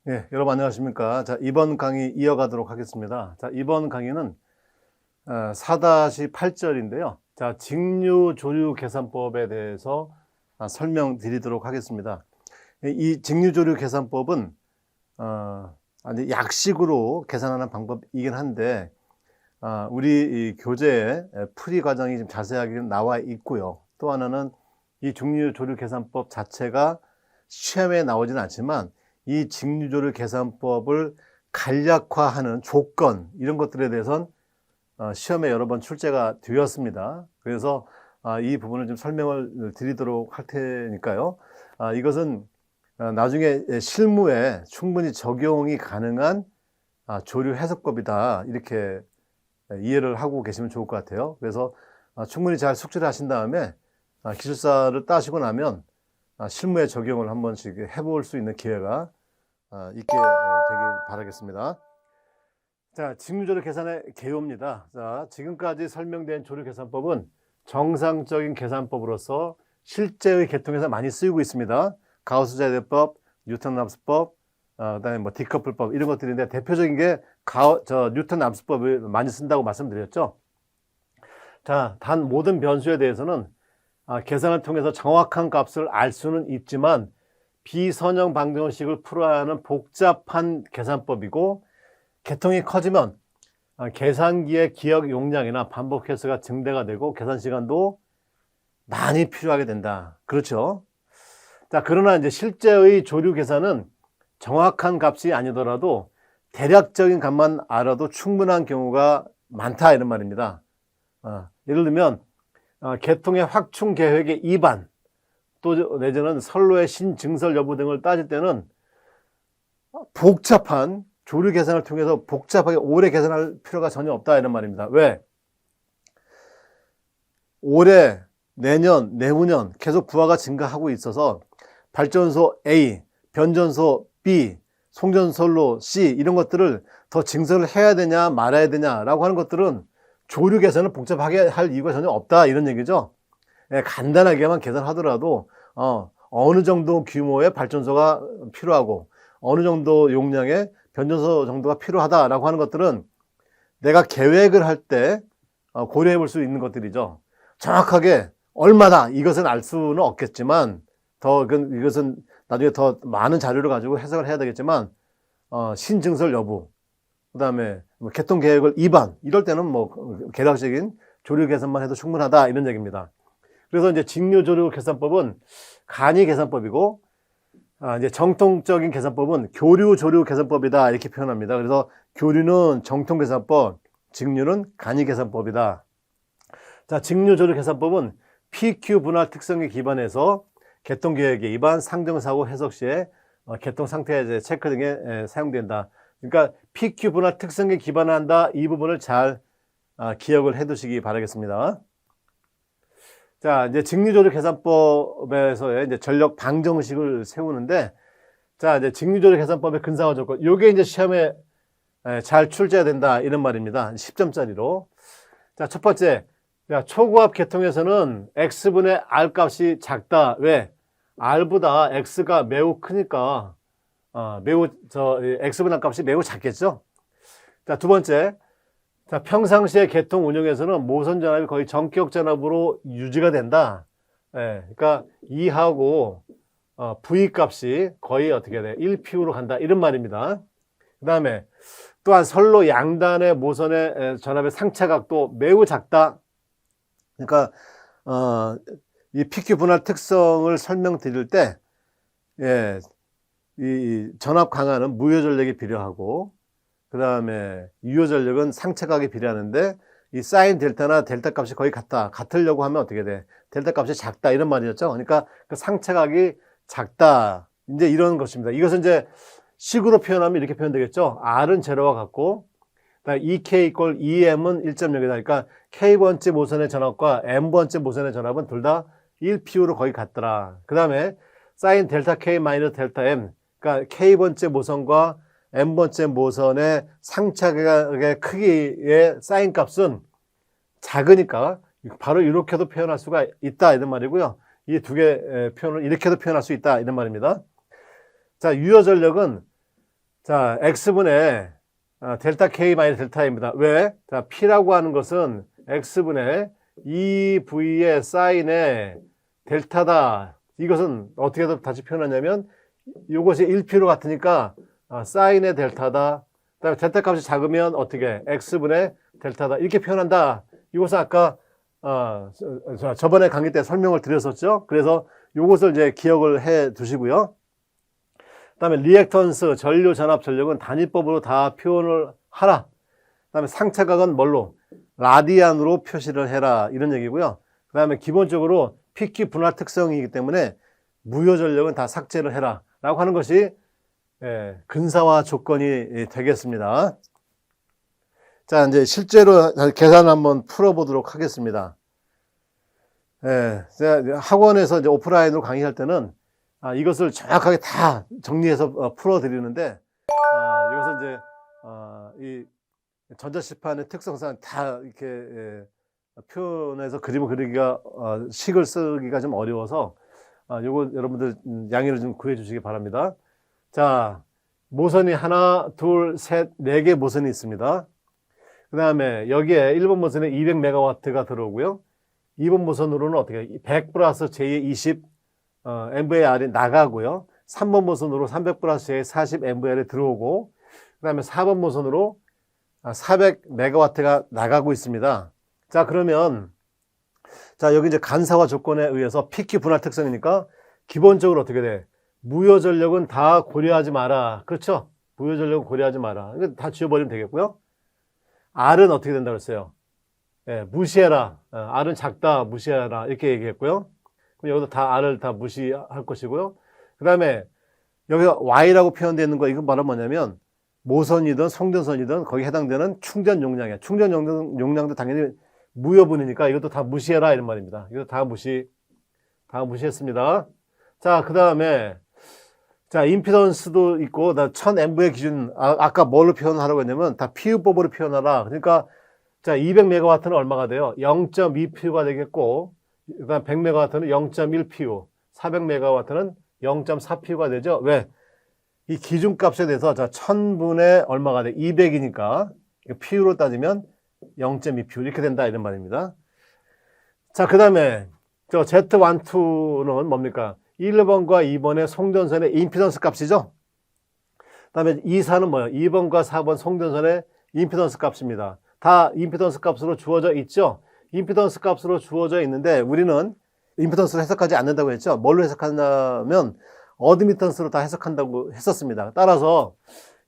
예, 여러분 안녕하십니까. 자, 이번 강의 이어가도록 하겠습니다. 자, 이번 강의는 4-8절인데요. 자, 직류조류계산법에 대해서 설명드리도록 하겠습니다. 이 직류조류계산법은 아주 약식으로 계산하는 방법이긴 한데 우리 이 교재에 풀이 과정이 좀 자세하게 나와 있고요. 또 하나는 이 직류조류계산법 자체가 시험에 나오지는 않지만 이 직류조류 계산법을 간략화하는 조건 이런 것들에 대해서는 시험에 여러 번 출제가 되었습니다. 그래서 이 부분을 좀 설명을 드리도록 할 테니까요. 이것은 나중에 실무에 충분히 적용이 가능한 조류 해석법이다 이렇게 이해를 하고 계시면 좋을 것 같아요. 그래서 충분히 잘 숙지를 하신 다음에 기술사를 따시고 나면 실무에 적용을 한 번씩 해볼 수 있는 기회가 있게 되길 바라겠습니다. 자, 직류조류 계산의 개요입니다. 자, 지금까지 설명된 조류 계산법은 정상적인 계산법으로서 실제의 계통에서 많이 쓰이고 있습니다. 가우스 제곱법, 뉴턴 람스법, 그다음에 뭐 디커플법 이런 것들인데 대표적인 게 뉴턴 람스법을 많이 쓴다고 말씀드렸죠. 자, 단 모든 변수에 대해서는 계산을 통해서 정확한 값을 알 수는 있지만 비선형 방정식을 풀어야 하는 복잡한 계산법이고 계통이 커지면 계산기의 기억 용량이나 반복 횟수가 증대가 되고 계산 시간도 많이 필요하게 된다. 그렇죠? 자, 그러나 이제 실제의 조류 계산은 정확한 값이 아니더라도 대략적인 값만 알아도 충분한 경우가 많다 이런 말입니다. 예를 들면 계통의 확충 계획의 이반 또 내지는 선로의 신증설 여부 등을 따질 때는 복잡한 조류 계산을 통해서 복잡하게 오래 계산할 필요가 전혀 없다 이런 말입니다. 왜? 올해, 내년, 내후년 계속 부하가 증가하고 있어서 발전소 A, 변전소 B, 송전선로 C 이런 것들을 더 증설을 해야 되냐 말아야 되냐라고 하는 것들은 조류 계산을 복잡하게 할 이유가 전혀 없다 이런 얘기죠. 간단하게만 계산하더라도 어느 정도 규모의 발전소가 필요하고 어느 정도 용량의 변전소 정도가 필요하다라고 하는 것들은 내가 계획을 할 때 고려해 볼 수 있는 것들이죠. 정확하게 얼마다 이것은 알 수는 없겠지만 이것은 나중에 더 많은 자료를 가지고 해석을 해야 되겠지만 신증설 여부 그다음에 뭐 개통 계획을 이반 이럴 때는 뭐 계략적인 조류 계산만 해도 충분하다 이런 얘기입니다. 그래서 이제 직류조류 계산법은 간이 계산법이고 이제 정통적인 계산법은 교류조류 계산법이다 이렇게 표현합니다. 그래서 교류는 정통 계산법, 직류는 간이 계산법이다. 자, 직류조류 계산법은 PQ 분할 특성에 기반해서 개통 계획의 이반, 상정사고 해석 시에 개통 상태 체크 등에 사용된다. 그러니까 PQ 분할 특성에 기반한다 이 부분을 잘 기억을 해 두시기 바라겠습니다. 자, 이제 직류조류 계산법에서의 이제 전력 방정식을 세우는데, 자, 이제 직류조류 계산법의 근사화 조건, 요게 이제 시험에 잘 출제된다, 이런 말입니다. 10점짜리로. 자, 첫 번째, 자, 초고압 계통에서는 X분의 R 값이 작다. 왜? R보다 X가 매우 크니까, X분의 R 값이 매우 작겠죠? 자, 두 번째, 자, 평상시의 계통 운영에서는 모선 전압이 거의 전격 전압으로 유지가 된다. 그러니까 E하고 V 값이 거의 어떻게 돼? 1P로 간다. 이런 말입니다. 그 다음에 또한 선로 양단의 모선의 전압의 상차각도 매우 작다. 그러니까 이 PQ 분할 특성을 설명드릴 때 이 전압 강화는 무효 전력이 필요하고 그 다음에 유효 전력은 상차각이 필요하는데 이 사인 델타나 델타 값이 거의 같으려고 하면 어떻게 돼? 델타 값이 작다 이런 말이었죠. 그러니까 그 상차각이 작다 이제 이런 것입니다. 이것은 이제 식으로 표현하면 이렇게 표현되겠죠. R은 제로와 같고 EK 이퀄 EM은 1.0이다. 그러니까 K번째 모선의 전압과 M번째 모선의 전압은 둘 다 1Pu로 거의 같더라. 그 다음에 사인 델타 K 마이너스 델타 M 그러니까 K번째 모선과 M번째 모선의 상차각의 크기의 사인 값은 작으니까 바로 이렇게도 표현할 수가 있다 이런 말이고요. 이 두 개 표현을 이렇게도 표현할 수 있다 이런 말입니다. 자, 유효 전력은 자, x분의 델타 k 마이너스 델타 A입니다. 왜? 자, P라고 하는 것은 x분의 2V의 사인의 델타다. 이것은 어떻게 다시 표현하냐면 이것이 1P로 같으니까 사인의 델타다. 그다음에 델타 값이 작으면 어떻게? x분의 델타다. 이렇게 표현한다. 이것은 아까 저번에 강의 때 설명을 드렸었죠. 그래서 이것을 이제 기억을 해 두시고요. 그다음에 리액턴스, 전류, 전압, 전력은 단위법으로 다 표현을 하라. 그다음에 상차각은 뭘로? 라디안으로 표시를 해라. 이런 얘기고요. 그다음에 기본적으로 PQ 분할 특성이기 때문에 무효 전력은 다 삭제를 해라. 라고 하는 것이 근사화 조건이 되겠습니다. 자, 이제 실제로 계산을 한번 풀어보도록 하겠습니다. 제가 학원에서 이제 오프라인으로 강의할 때는 이것을 정확하게 다 정리해서 풀어드리는데, 여기서 이제 이 전자칠판의 특성상 다 이렇게 표현해서 그림을 그리기가 식을 쓰기가 좀 어려워서 요거 여러분들 양해를 좀 구해 주시기 바랍니다. 자, 모선이 하나, 둘, 셋, 네 개 모선이 있습니다. 그 다음에 여기에 1번 모선에 200메가와트가 들어오고요. 2번 모선으로는 어떻게 100 플러스 j20 MVAR이 나가고요. 3번 모선으로 300 플러스 j40 MVAR이 들어오고, 그 다음에 4번 모선으로 400메가와트가 나가고 있습니다. 자, 그러면 자, 여기 이제 간사화 조건에 의해서 PQ 분할 특성이니까 기본적으로 어떻게 돼? 무효 전력은 다 고려하지 마라. 그렇죠? 무효 전력은 고려하지 마라. 이거 다 지워버리면 되겠고요. R은 어떻게 된다고 했어요? 무시해라. R은 작다, 무시해라. 이렇게 얘기했고요. 그럼 여기도 다 R을 다 무시할 것이고요. 그 다음에 여기서 Y라고 표현되어 있는 거, 이건 바로 뭐냐면 모선이든 송전선이든 거기에 해당되는 충전 용량이야. 충전 용량도 당연히 무효분이니까 이것도 다 무시해라 이런 말입니다. 이것도 다 무시했습니다. 자, 그 다음에 자, 임피던스도 있고, 1000M의 기준, 아까 뭘로 표현하라고 했냐면, 다 PU법으로 표현하라. 그러니까, 자, 200메가와트는 얼마가 돼요? 0.2PU가 되겠고, 그 다음 100메가와트는 0.1PU, 400메가와트는 0.4PU가 되죠? 왜? 이 기준값에 대해서, 자, 1000분의 얼마가 돼? 200이니까, PU로 따지면 0.2PU, 이렇게 된다, 이런 말입니다. 자, 그 다음에, 저 Z1, 2는 뭡니까? 1번과 2번의 송전선의 임피던스 값이죠. 그 다음에 2, 4는 뭐예요? 2번과 4번 송전선의 임피던스 값입니다. 다 임피던스 값으로 주어져 있죠. 임피던스 값으로 주어져 있는데 우리는 임피던스를 해석하지 않는다고 했죠. 뭘로 해석한다면 어드미턴스로 다 해석한다고 했었습니다. 따라서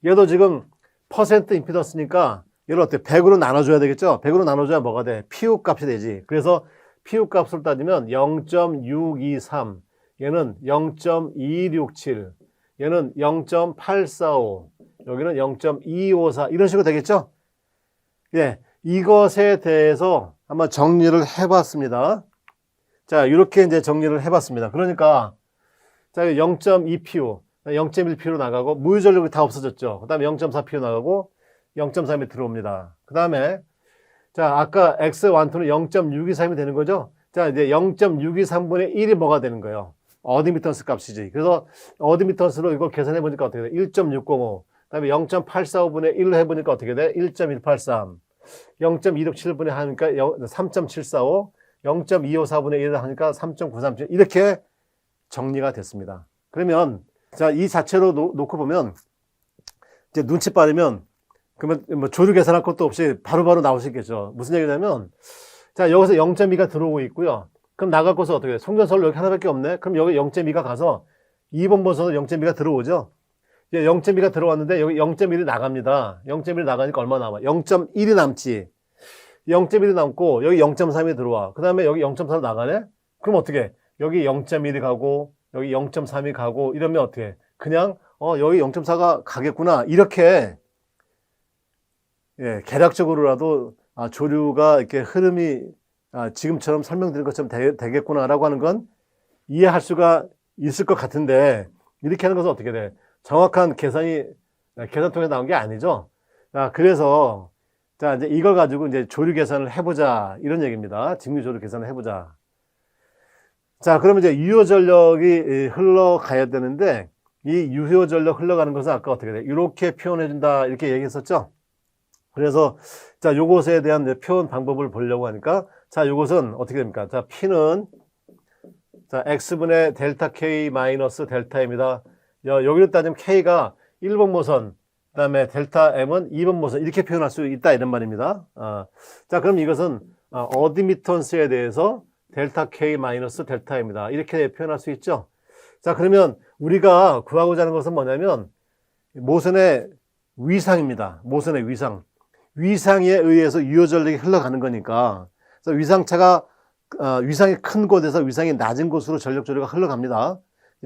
얘도 지금 퍼센트 임피던스니까 얘를 어떻게 100으로 나눠줘야 되겠죠. 100으로 나눠줘야 뭐가 돼? PU 값이 되지. 그래서 PU 값을 따지면 0.623, 얘는 0.267, 얘는 0.845, 여기는 0.254 이런 식으로 되겠죠? 예, 이것에 대해서 한번 정리를 해봤습니다. 자, 이렇게 이제 정리를 해봤습니다. 그러니까 자, 0.2PU, 0.1PU로 나가고 무효 전력이 다 없어졌죠. 그 다음에 0.4PU 나가고 0.3이 들어옵니다. 그 다음에 자, 아까 X12는 0.623이 되는 거죠? 자, 이제 0.623분의 1이 뭐가 되는 거예요? 어드미턴스 값이지. 그래서 어드미턴스로 이걸 계산해 보니까 어떻게 돼? 1.605. 그다음에 0.845분의 1로 해보니까 어떻게 돼? 1.183. 0.267분의 하니까 3.745. 0.254분의 1을 하니까 3.937. 이렇게 정리가 됐습니다. 그러면 자, 이 자체로 놓고 보면 이제 눈치 빠르면 그러면 뭐 조류 계산할 것도 없이 바로바로 나올 수 있겠죠. 무슨 얘기냐면 자, 여기서 0.2가 들어오고 있고요. 그럼 나갈 곳은 어떻게 돼? 송전선로 여기 하나밖에 없네? 그럼 여기 0.2가 가서 2번 번선으로 0.2가 들어오죠? 이제 0.2가 들어왔는데 여기 0.1이 나갑니다. 0.1이 나가니까 얼마 남아? 0.1이 남지. 0.1이 남고 여기 0.3이 들어와. 그 다음에 여기 0.4로 나가네? 그럼 어떻게 해? 여기 0.1이 가고 여기 0.3이 가고 이러면 어떻게 해? 그냥 여기 0.4가 가겠구나. 이렇게 계략적으로라도 조류가 이렇게 흐름이 지금처럼 설명드린 것처럼 되겠구나라고 하는 건 이해할 수가 있을 것 같은데 이렇게 하는 것은 어떻게 돼? 정확한 계산통에서 나온 게 아니죠. 그래서 자, 이제 이걸 가지고 이제 조류 계산을 해보자 이런 얘기입니다. 직류 조류 계산을 해보자. 자, 그러면 이제 유효 전력이 흘러가야 되는데 이 유효 전력 흘러가는 것은 아까 어떻게 돼? 이렇게 표현해준다. 이렇게 얘기했었죠? 그래서, 자, 요것에 대한 표현 방법을 보려고 하니까, 자, 요것은 어떻게 됩니까? 자, P는, 자, X분의 델타 K 마이너스 델타 M이다. 여기로 따지면 K가 1번 모선, 그 다음에 델타 M은 2번 모선, 이렇게 표현할 수 있다. 이런 말입니다. 자, 그럼 이것은, 어드미턴스에 대해서 델타 K 마이너스 델타 M이다. 이렇게 표현할 수 있죠? 자, 그러면 우리가 구하고자 하는 것은 뭐냐면, 모선의 위상입니다. 모선의 위상. 위상에 의해서 유효 전력이 흘러가는 거니까. 그래서 위상이 큰 곳에서 위상이 낮은 곳으로 전력 조류가 흘러갑니다.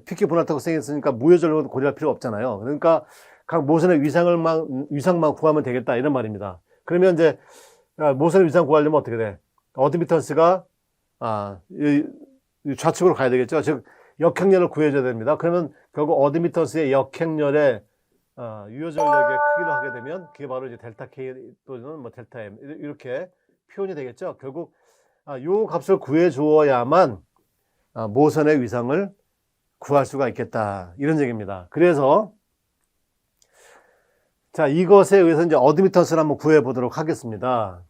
PQ 분할타고 생겼으니까 무효 전력을 고려할 필요 없잖아요. 그러니까 각 모선의 위상만 구하면 되겠다. 이런 말입니다. 그러면 이제 모선의 위상 구하려면 어떻게 돼? 어드미턴스가 좌측으로 가야 되겠죠. 즉 역행렬을 구해줘야 됩니다. 그러면 결국 어드미턴스의 역행렬의 유효 전력의 크기로 하게 되면 그게 바로 이제 델타 K 또는 뭐 델타 M 이렇게 표현이 되겠죠. 결국 요 값을 구해 주어야만 모선의 위상을 구할 수가 있겠다. 이런 얘기입니다. 그래서 자, 이것에 의해서 이제 어드미턴스를 한번 구해 보도록 하겠습니다.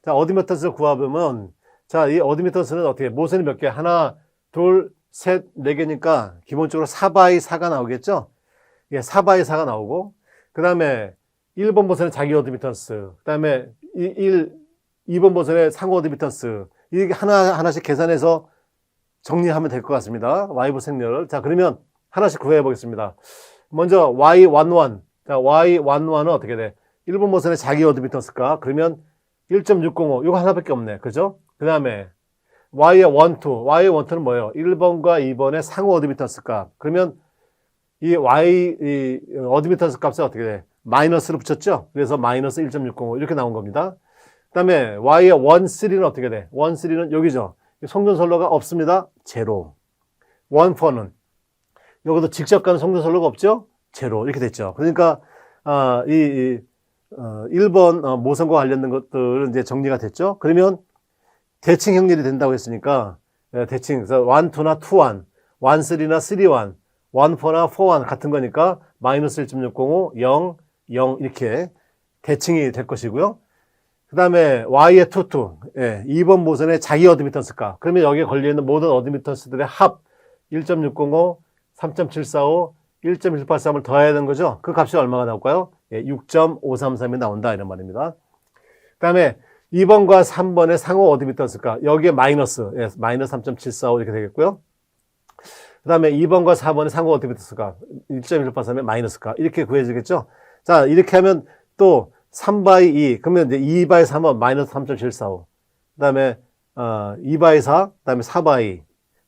자, 어드미턴스를 구하보면 자, 이 어드미턴스는 어떻게 모선이 몇 개? 하나, 둘, 셋, 네 개니까 기본적으로 4x4가 나오겠죠? 예, 4x4가 나오고, 그 다음에 1번 모선의 자기 어드미턴스, 그 다음에 2번 모선의 상호 어드미턴스, 이렇게 하나씩 계산해서 정리하면 될 것 같습니다. Y부 생렬을. 자, 그러면 하나씩 구해 보겠습니다. 먼저 Y11. 자, Y11은 어떻게 돼? 1번 모선의 자기 어드미턴스가, 그러면 1.605. 이거 하나밖에 없네. 그죠? 그 다음에 Y12는 뭐예요? 1번과 2번의 상호 어드미턴스 값. 그러면 이 어드미턴스 값을 어떻게 돼? 마이너스로 붙였죠? 그래서 마이너스 1.605 이렇게 나온 겁니다. 그 다음에 Y의 13는 어떻게 돼? 13는 여기죠. 송전선로가 없습니다. 제로. 14는 여기도 직접 가는 송전선로가 없죠? 제로. 이렇게 됐죠. 그러니까 1번 모선과 관련된 것들은 이제 정리가 됐죠. 그러면 대칭 행렬이 된다고 했으니까 대칭, 그래서 1, 2나 2, 1, 1, 3나 3, 1, 1, 4나 4, 1 같은 거니까 마이너스 1.605, 0, 0 이렇게 대칭이 될 것이고요. 그 다음에 Y의 2, 2, 예, 2번 모선의 자기 어드미턴스 값. 그러면 여기에 걸려있는 모든 어드미턴스들의 합 1.605, 3.745, 1.183을 더해야 되는 거죠. 그 값이 얼마가 나올까요? 예, 6.533이 나온다 이런 말입니다. 그 다음에 2번과 3번의 상호 어드미턴스가 여기에 마이너스, 예, 마이너스 3.745 이렇게 되겠고요. 그 다음에 2번과 4번의 상호 어드미턴스가 1.183의 마이너스가 이렇게 구해지겠죠. 자, 이렇게 하면 또 3x2, 그러면 이제 2x3은 마이너스 3.745. 그 다음에 2x4, 그 다음에 4x2,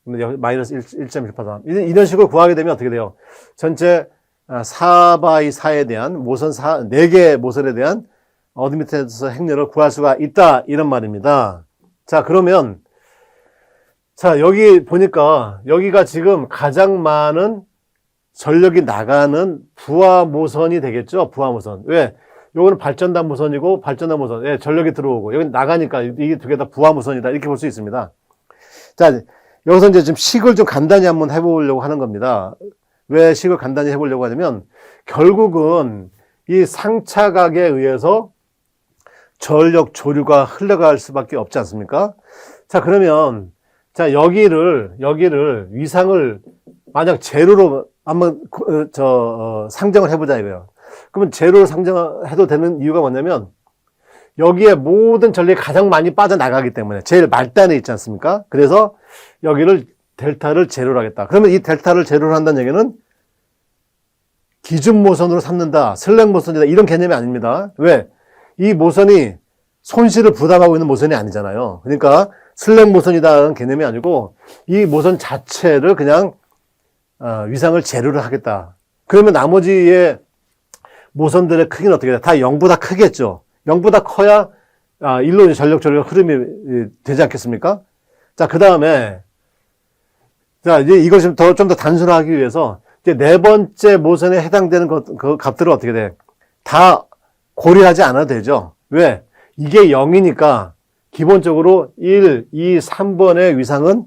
그러면 마이너스 1.183. 이런 식으로 구하게 되면 어떻게 돼요? 전체 4x4에 대한 모선 4개 모선에 대한 어드미턴스 행렬을 구할 수가 있다. 이런 말입니다. 자, 그러면, 자, 여기 보니까, 여기가 지금 가장 많은 전력이 나가는 부하 모선이 되겠죠? 부하 모선. 왜? 요거는 발전단 모선이고, 발전단 모선. 예, 전력이 들어오고, 여기 나가니까 이게 두 개 다 부하 모선이다. 이렇게 볼 수 있습니다. 자, 여기서 이제 좀 식을 좀 간단히 한번 해보려고 하는 겁니다. 왜 식을 간단히 해보려고 하냐면, 결국은 이 상차각에 의해서 전력 조류가 흘러갈 수밖에 없지 않습니까? 자, 그러면, 자, 여기를 위상을 만약 제로로 한번, 상정을 해보자 이거예요. 그러면 제로로 상정해도 되는 이유가 뭐냐면, 여기에 모든 전력이 가장 많이 빠져나가기 때문에, 제일 말단에 있지 않습니까? 그래서 여기를 델타를 제로로 하겠다. 그러면 이 델타를 제로로 한다는 얘기는 기준 모선으로 삼는다, 슬랙 모선이다, 이런 개념이 아닙니다. 왜? 이 모선이 손실을 부담하고 있는 모선이 아니잖아요. 그러니까 슬랙 모선이다라는 개념이 아니고 이 모선 자체를 그냥 위상을 제로를 하겠다. 그러면 나머지의 모선들의 크기는 어떻게 돼? 다 0보다 크겠죠. 0보다 커야 일로 전력 조류가 흐름이 되지 않겠습니까? 자, 그 다음에 자, 이제 이걸 좀 더 단순화하기 위해서 이제 네 번째 모선에 해당되는 그 값들은 어떻게 돼? 다 고려하지 않아도 되죠. 왜? 이게 0이니까 기본적으로 1, 2, 3번의 위상은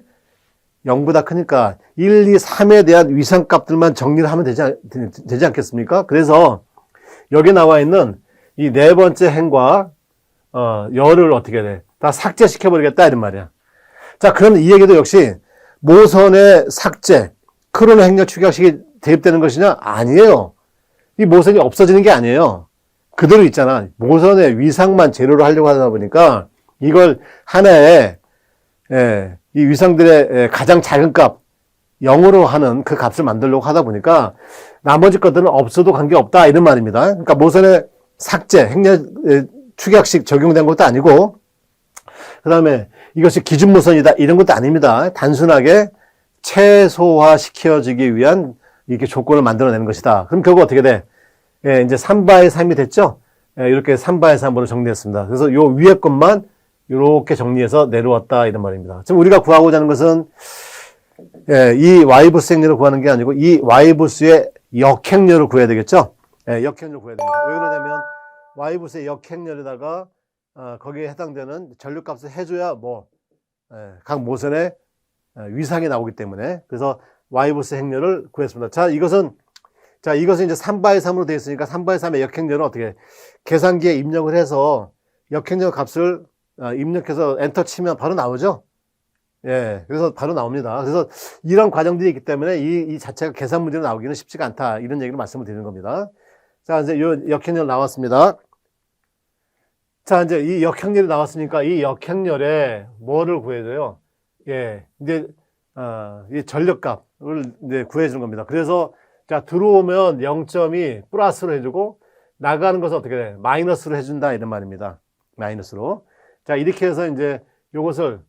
0보다 크니까 1, 2, 3에 대한 위상값들만 정리를 하면 되지 않겠습니까? 그래서 여기 나와 있는 이 네 번째 행과 열을 어떻게 돼? 다 삭제시켜버리겠다 이런 말이야. 자, 그럼 이 얘기도 역시 모선의 삭제, 크로노 행렬 축약식이 대입되는 것이냐? 아니에요. 이 모선이 없어지는 게 아니에요. 그대로 있잖아. 모선의 위상만 재료로 하려고 하다 보니까 이걸 하나의 이 위상들의 가장 작은 값 0으로 하는 그 값을 만들려고 하다 보니까 나머지 것들은 없어도 관계없다 이런 말입니다. 그러니까 모선의 삭제, 행렬 축약식 적용된 것도 아니고 그 다음에 이것이 기준 모선이다 이런 것도 아닙니다. 단순하게 최소화시켜지기 위한 이렇게 조건을 만들어내는 것이다. 그럼 결국 어떻게 돼? 이제 3바의 3이 됐죠? 이렇게 3바의 3으로 정리했습니다. 그래서 요 위에 것만 이렇게 정리해서 내려왔다 이런 말입니다. 지금 우리가 구하고자 하는 것은 이 Y부스 행렬을 구하는 게 아니고 이 Y부스의 역행렬을 구해야 되겠죠? 역행렬을 구해야 됩니다. 왜 그러냐면 Y부스의 역행렬에다가 거기에 해당되는 전류값을 해줘야 각 모선의 위상이 나오기 때문에 그래서 Y부스 행렬을 구했습니다. 자, 이것은 이제 3바의 3으로 되어 있으니까 3바의 3의 역행렬은 어떻게 계산기에 입력을 해서 역행렬 값을 입력해서 엔터 치면 바로 나오죠. 그래서 바로 나옵니다. 그래서 이런 과정들이 있기 때문에 이 자체가 계산 문제로 나오기는 쉽지가 않다. 이런 얘기를 말씀을 드리는 겁니다. 자, 이제 요 역행렬 나왔습니다. 자, 이제 이 역행렬이 나왔으니까 이 역행렬에 뭐를 구해줘요? 이제, 이 전력값을 이제 구해주는 겁니다. 그래서, 자, 들어오면 0점이 플러스로 해주고, 나가는 것은 어떻게 돼? 마이너스로 해준다. 이런 말입니다. 마이너스로. 자, 이렇게 해서 이제 요것을,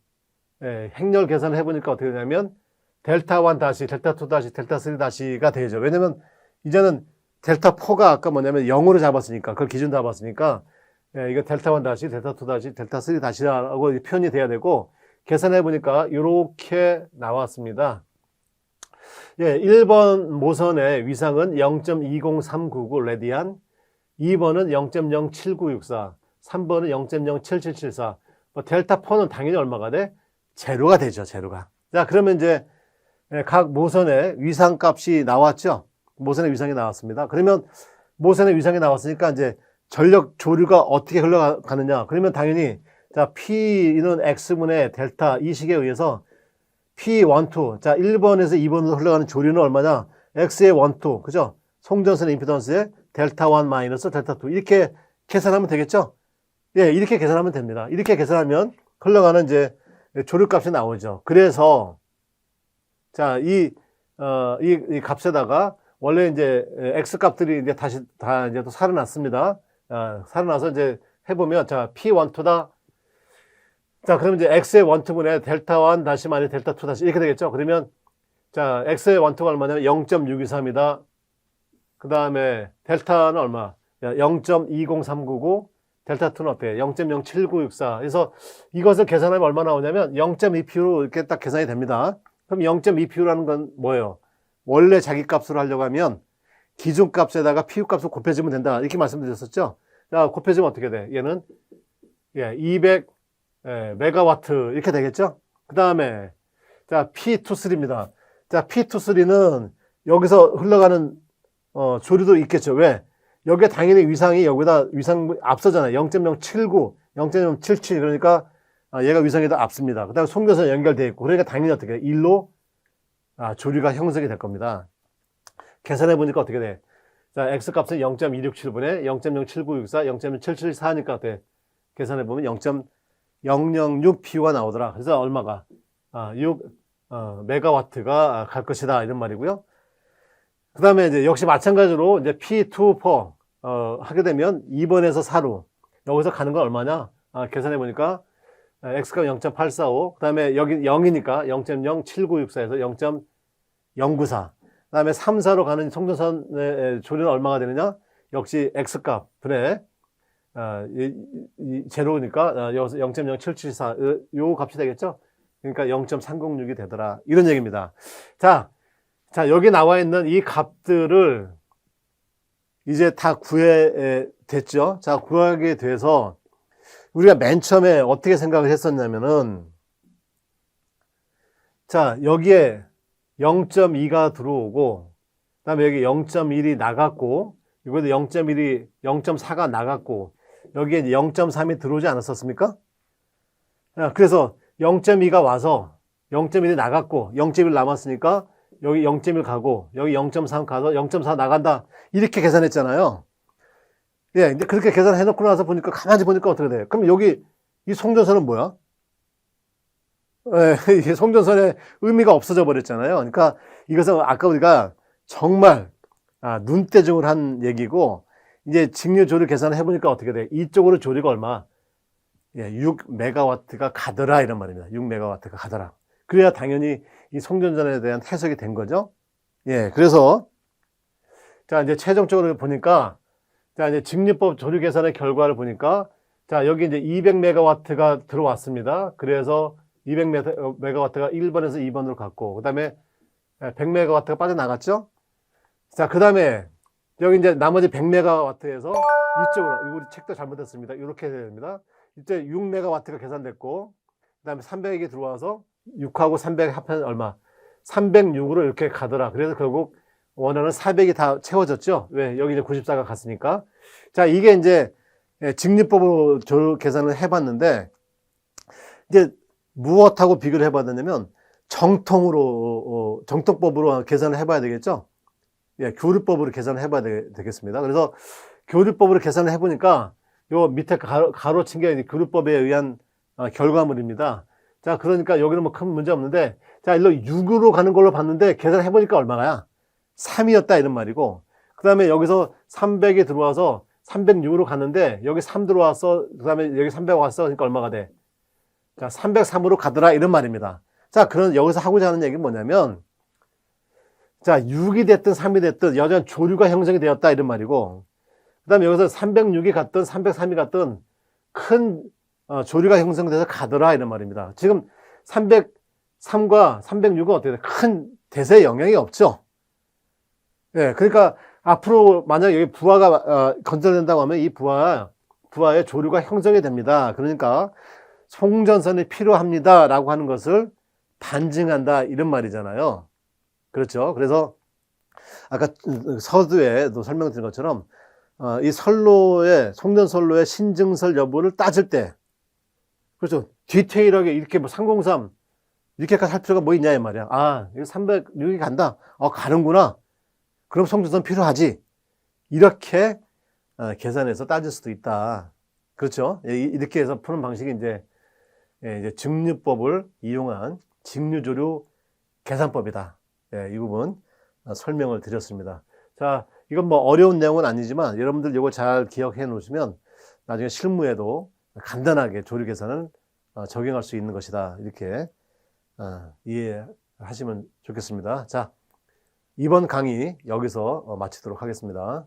행렬 계산을 해보니까 어떻게 되냐면, 델타 1 다시, 델타 2 다시, 델타 3 다시가 되죠. 왜냐면, 이제는 델타 4가 아까 뭐냐면 0으로 잡았으니까, 그걸 기준 잡았으니까, 이거 델타 1 다시, 델타 2 다시, 델타 3 다시라고 표현이 돼야 되고, 계산해 보니까 이렇게 나왔습니다. 1번 모선의 위상은 0.20399 레디안, 2번은 0.07964, 3번은 0.07774. 델타 4는 당연히 얼마가 돼? 제로가 되죠, 제로가. 자, 그러면 이제 각 모선의 위상값이 나왔죠? 모선의 위상이 나왔습니다. 그러면 모선의 위상이 나왔으니까 이제 전력 조류가 어떻게 흘러가느냐. 그러면 당연히, 자, P는 X분의 델타 이 식에 의해서 P12, 자, 1번에서 2번으로 흘러가는 조류는 얼마냐? X의 12, 그죠? 송전선의 임피던스의 델타 1 마이너스 델타 2. 이렇게 계산하면 되겠죠? 이렇게 계산하면 됩니다. 이렇게 계산하면 흘러가는 이제 조류값이 나오죠. 그래서, 자, 이 값에다가 원래 이제 X 값들이 이제 다시 다 이제 또 살아났습니다. 살아나서 이제 해보면, 자, P12다. 자, 그러면 이제 X의 12분의 델타 1 다시 마이너스 델타 2 다시 이렇게 되겠죠? 그러면, 자, X의 12가 얼마냐면 0.623이다. 그 다음에 델타는 얼마? 0.20399. 델타 2는 어때요? 0.07964. 그래서 이것을 계산하면 얼마 나오냐면 0.2PU로 이렇게 딱 계산이 됩니다. 그럼 0.2PU라는 건 뭐예요? 원래 자기 값으로 하려고 하면 기준값에다가 PU 값을 곱해주면 된다. 이렇게 말씀드렸었죠? 자, 곱해주면 어떻게 돼? 얘는 200 메가와트 이렇게 되겠죠? 그 다음에 자, P23입니다. 자, P23는 여기서 흘러가는 조류도 있겠죠. 왜? 여기에 당연히 위상이 여기다 위상 앞서잖아요. 0.079, 0.077 그러니까 얘가 위상이 더 앞섭니다. 그 다음에 송전선 연결되어 있고 그러니까 당연히 어떻게 돼? 1로 조류가 형성이 될 겁니다. 계산해 보니까 어떻게 돼? 자, X 값은 0.267분의 0.07964, 0.774니까 어때? 계산해 보면 0.006 PU가 나오더라. 그래서 얼마가? 6 메가와트가 갈 것이다. 이런 말이고요. 그 다음에 이제 역시 마찬가지로 이제 P24 하게 되면 2번에서 4로 여기서 가는 건 얼마냐? 계산해 보니까 X가 0.845, 그 다음에 여기 0이니까 0.07964에서 0.094. 그 다음에 3, 4로 가는 송전선의 조류는 얼마가 되느냐? 역시 X값 분의 제로니까 여기서 0.0774 요 값이 되겠죠? 그러니까 0.306이 되더라. 이런 얘기입니다. 자, 여기 나와 있는 이 값들을 이제 다 됐죠? 자, 구하게 돼서 우리가 맨 처음에 어떻게 생각을 했었냐면은 자, 여기에 0.2가 들어오고, 그 다음에 여기 0.1이 나갔고, 이거도 0.1이, 0.4가 나갔고, 여기에 0.3이 들어오지 않았었습니까? 그래서 0.2가 와서 0.1이 나갔고, 0.1 남았으니까 여기 0.1 가고, 여기 0.3 가서 0.4 나간다. 이렇게 계산했잖아요. 예, 근데 그렇게 계산해놓고 나서 보니까, 가만히 보니까 어떻게 돼요? 그럼 여기 이 송전선은 뭐야? 예, 이 송전선의 의미가 없어져 버렸잖아요. 그러니까 이것은 아까 우리가 정말 눈대중을 한 얘기고, 이제 직류 조류 계산을 해보니까 어떻게 돼? 이쪽으로 조류가 얼마? 예, 6메가와트가 가더라 이런 말입니다. 6메가와트가 가더라. 그래야 당연히 이 송전선에 대한 해석이 된 거죠. 예, 그래서 자 이제 최종적으로 보니까 자 이제 직류법 조류 계산의 결과를 보니까 자 여기 이제 200메가와트가 들어왔습니다. 그래서 200메가와트가 1번에서 2번으로 갔고, 그 다음에 100메가와트가 빠져나갔죠. 자, 그 다음에 여기 이제 나머지 100메가와트에서 이쪽으로, 우리 책도 잘못했습니다. 이렇게 해야 됩니다. 이제 6메가와트가 계산됐고, 그 다음에 300이 들어와서 6하고 300 합하면 얼마? 306으로 이렇게 가더라. 그래서 결국 원하는 400이 다 채워졌죠. 왜? 여기 이제 94가 갔으니까. 자, 이게 이제 직류법으로 계산을 해봤는데, 이제 무엇하고 비교를 해봤느냐면 정통법으로 계산을 해봐야 되겠죠. 예, 교류법으로 계산을 해봐야 되겠습니다. 그래서 교류법으로 계산을 해보니까 요 밑에 가로친 게 교류법에 의한 결과물입니다. 자, 그러니까 여기는 뭐 큰 문제 없는데, 자, 일로 6으로 가는 걸로 봤는데 계산해보니까 얼마야? 3이었다 이런 말이고, 그 다음에 여기서 300이 들어와서 306으로 갔는데 여기 3 들어왔어. 그 다음에 여기 300 왔어. 그러니까 얼마가 돼? 자, 303으로 가더라 이런 말입니다. 자, 그런 여기서 하고자 하는 얘기는 뭐냐면, 자, 6이 됐든 3이 됐든 여전히 조류가 형성이 되었다 이런 말이고, 그 다음에 여기서 306이 갔든 303이 갔든 큰 조류가 형성돼서 가더라 이런 말입니다. 지금 303과 306은 어떻게 돼? 큰 대세에 영향이 없죠. 예, 그러니까 앞으로 만약 여기 부하가 건설된다고 하면 이 부하의 조류가 형성이 됩니다. 그러니까 송전선이 필요합니다 라고 하는 것을 반증한다 이런 말이잖아요. 그렇죠. 그래서 아까 서두에도 설명드린 것처럼 이 송전선로의 신증설 여부를 따질 때, 그렇죠, 디테일하게 이렇게 뭐 303 이렇게까지 할 필요가 뭐 있냐 이 말이야. 아, 이거 306이 간다. 가는구나. 그럼 송전선 필요하지. 이렇게 계산해서 따질 수도 있다. 그렇죠. 이렇게 해서 푸는 방식이 이제 직류법을 이용한 직류조류 계산법이다. 이 부분 설명을 드렸습니다. 자, 이건 뭐 어려운 내용은 아니지만 여러분들 이거 잘 기억해 놓으시면 나중에 실무에도 간단하게 조류 계산을 적용할 수 있는 것이다. 이렇게 이해하시면 좋겠습니다. 자, 이번 강의 여기서 마치도록 하겠습니다.